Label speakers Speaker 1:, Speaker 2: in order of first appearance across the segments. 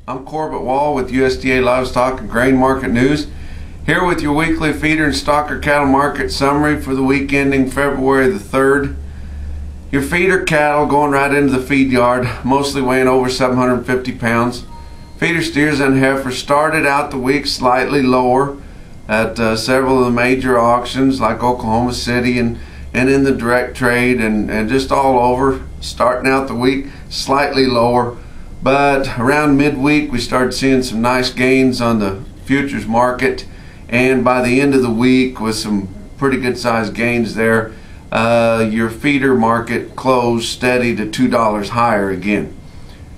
Speaker 1: I'm Corbett Wall with USDA Livestock and Grain Market News, here with your weekly feeder and stocker cattle market summary for the week ending February the 3rd. Your feeder cattle going right into the feed yard, mostly weighing over 750 pounds. Feeder steers and heifers started out the week slightly lower at several of the major auctions like Oklahoma City and in the direct trade and just all over. Starting out the week slightly lower, but around midweek we started seeing some nice gains on the futures market, and by the end of the week with some pretty good sized gains there, your feeder market closed steady to $2 higher again.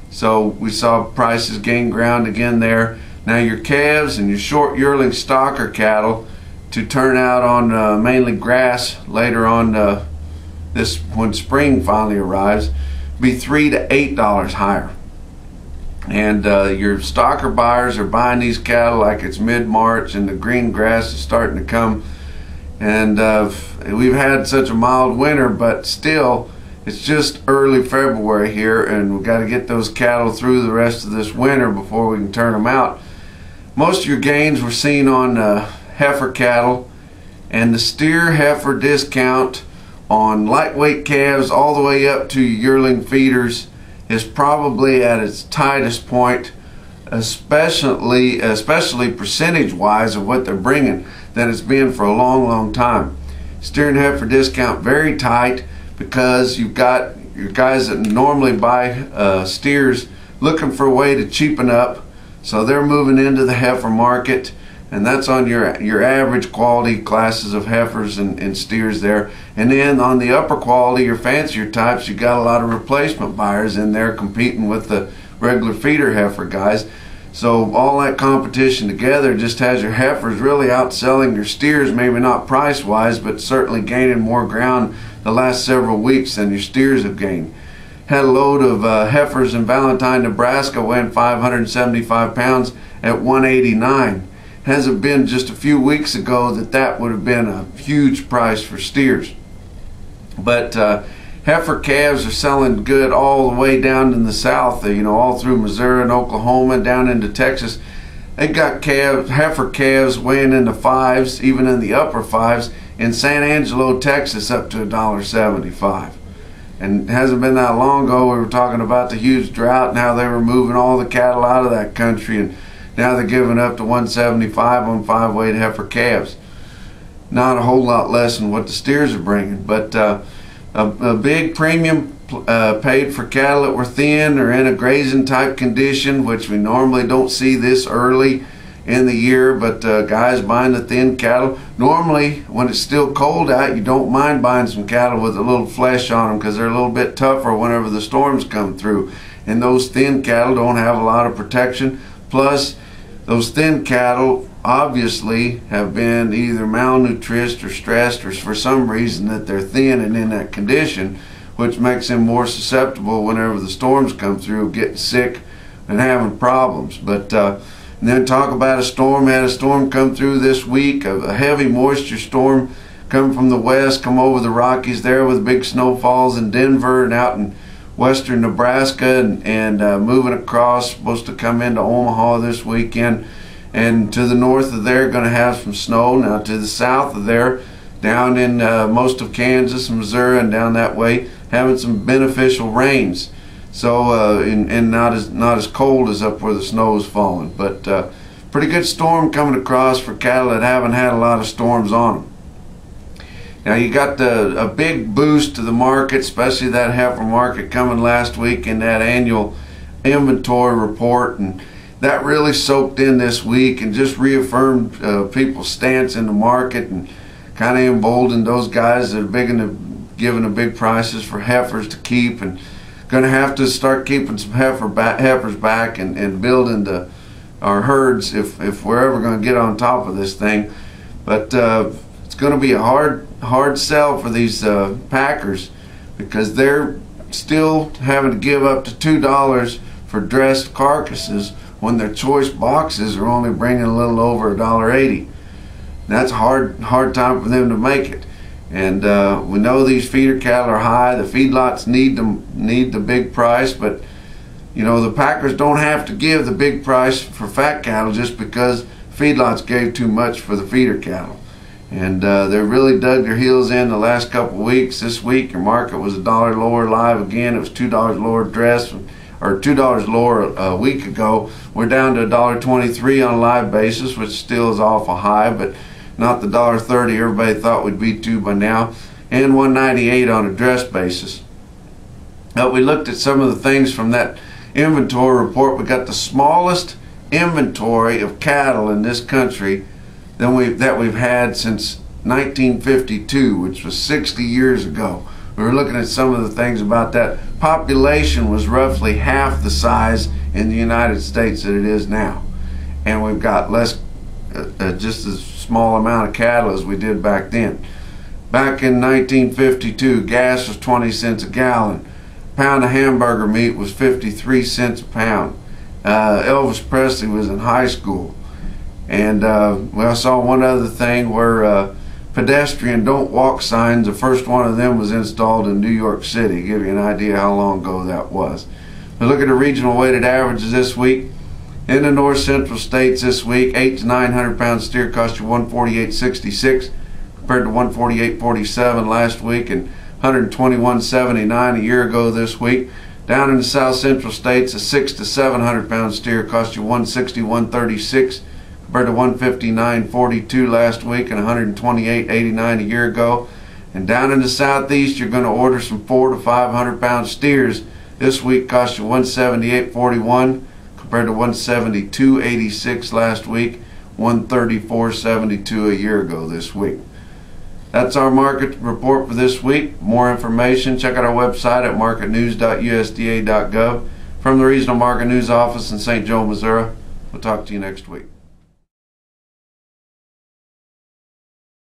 Speaker 1: So we saw prices gain ground again there. Now your calves and your short yearling stocker cattle to turn out on mainly grass later on when spring finally arrives, be $3 to $8 higher. And your stocker buyers are buying these cattle like it's mid-March and the green grass is starting to come. And we've had such a mild winter, but still it's just early February here, and we've got to get those cattle through the rest of this winter before we can turn them out. Most of your gains were seen on heifer cattle, and the steer heifer discount on lightweight calves all the way up to yearling feeders is probably at its tightest point, especially percentage-wise of what they're bringing, than it's been for a long time. Steer and heifer discount very tight because you've got your guys that normally buy steers looking for a way to cheapen up, so they're moving into the heifer market, and that's on your average quality classes of heifers and steers there. And then on the upper quality, your fancier types, you got a lot of replacement buyers in there competing with the regular feeder heifer guys. So all that competition together just has your heifers really outselling your steers, maybe not price wise, but certainly gaining more ground the last several weeks than your steers have gained. Had a load of heifers in Valentine, Nebraska, weighing 575 pounds at $189. Hasn't been just a few weeks ago that would have been a huge price for steers. But heifer calves are selling good all the way down in the south, all through Missouri and Oklahoma, down into Texas. They got heifer calves weighing in the fives, even in the upper fives, in San Angelo, Texas, up to $1.75. And it hasn't been that long ago we were talking about the huge drought and how they were moving all the cattle out of that country, and now they're giving up to $175 on 5-weight heifer calves. Not a whole lot less than what the steers are bringing, but a big premium paid for cattle that were thin or in a grazing type condition, which we normally don't see this early in the year, but guys buying the thin cattle. Normally when it's still cold out, you don't mind buying some cattle with a little flesh on them because they're a little bit tougher whenever the storms come through, and those thin cattle don't have a lot of protection. Plus those thin cattle obviously have been either malnourished or stressed, or for some reason that they're thin and in that condition, which makes them more susceptible whenever the storms come through, getting sick and having problems. But and then talk about a storm. Had a storm come through this week, a heavy moisture storm come from the west, come over the Rockies there with big snowfalls in Denver and out in western Nebraska, and moving across, supposed to come into Omaha this weekend. And to the north of there, going to have some snow. Now to the south of there, down in most of Kansas and Missouri and down that way, having some beneficial rains. So and not as cold as up where the snow is falling. But pretty good storm coming across for cattle that haven't had a lot of storms on them. Now you got a big boost to the market, especially that heifer market coming last week in that annual inventory report, and that really soaked in this week and just reaffirmed people's stance in the market, and kind of emboldened those guys that are giving the big prices for heifers to keep, and going to have to start keeping some heifers back and building our herds if we're ever going to get on top of this thing. But it's going to be a hard sell for these packers, because they're still having to give up to $2 for dressed carcasses when their choice boxes are only bringing a little over $1.80. That's a hard time for them to make it. And we know these feeder cattle are high. The feedlots need the big price, but You know, the packers don't have to give the big price for fat cattle just because feedlots gave too much for the feeder cattle. And they really dug their heels in the last couple of weeks. This week, your market was $1 lower live again. It was $2 lower dress, or $2 lower a week ago. We're down to $1.23 on a live basis, which still is awful high, but not the $1.30 everybody thought we'd be to by now, and $1.98 on a dress basis. Now, we looked at some of the things from that inventory report. We got the smallest inventory of cattle in this country that we've had since 1952, which was 60 years ago. We were looking at some of the things about that. Population was roughly half the size in the United States that it is now, and we've got less, just as small amount of cattle as we did back then. Back in 1952, gas was 20 cents a gallon. A pound of hamburger meat was 53 cents a pound. Elvis Presley was in high school. And we saw one other thing where pedestrian don't walk signs, the first one of them was installed in New York City. Give you an idea how long ago that was. We look at the regional weighted averages this week. In the north central states this week, 8 to 900 pound steer cost you $148.66 compared to $148.47 last week and $121.79 a year ago this week. Down in the south central states, a 6 to 700 pound steer cost you $161.36 compared to $159.42 last week and $128.89 a year ago. And down in the southeast, you're going to order some 400 to 500 pound steers. This week cost you $178.41 compared to $172.86 last week, $134.72 a year ago this week. That's our market report for this week. More information, check out our website at marketnews.usda.gov. From the Regional Market News Office in St. Joe, Missouri, we'll talk to you next week.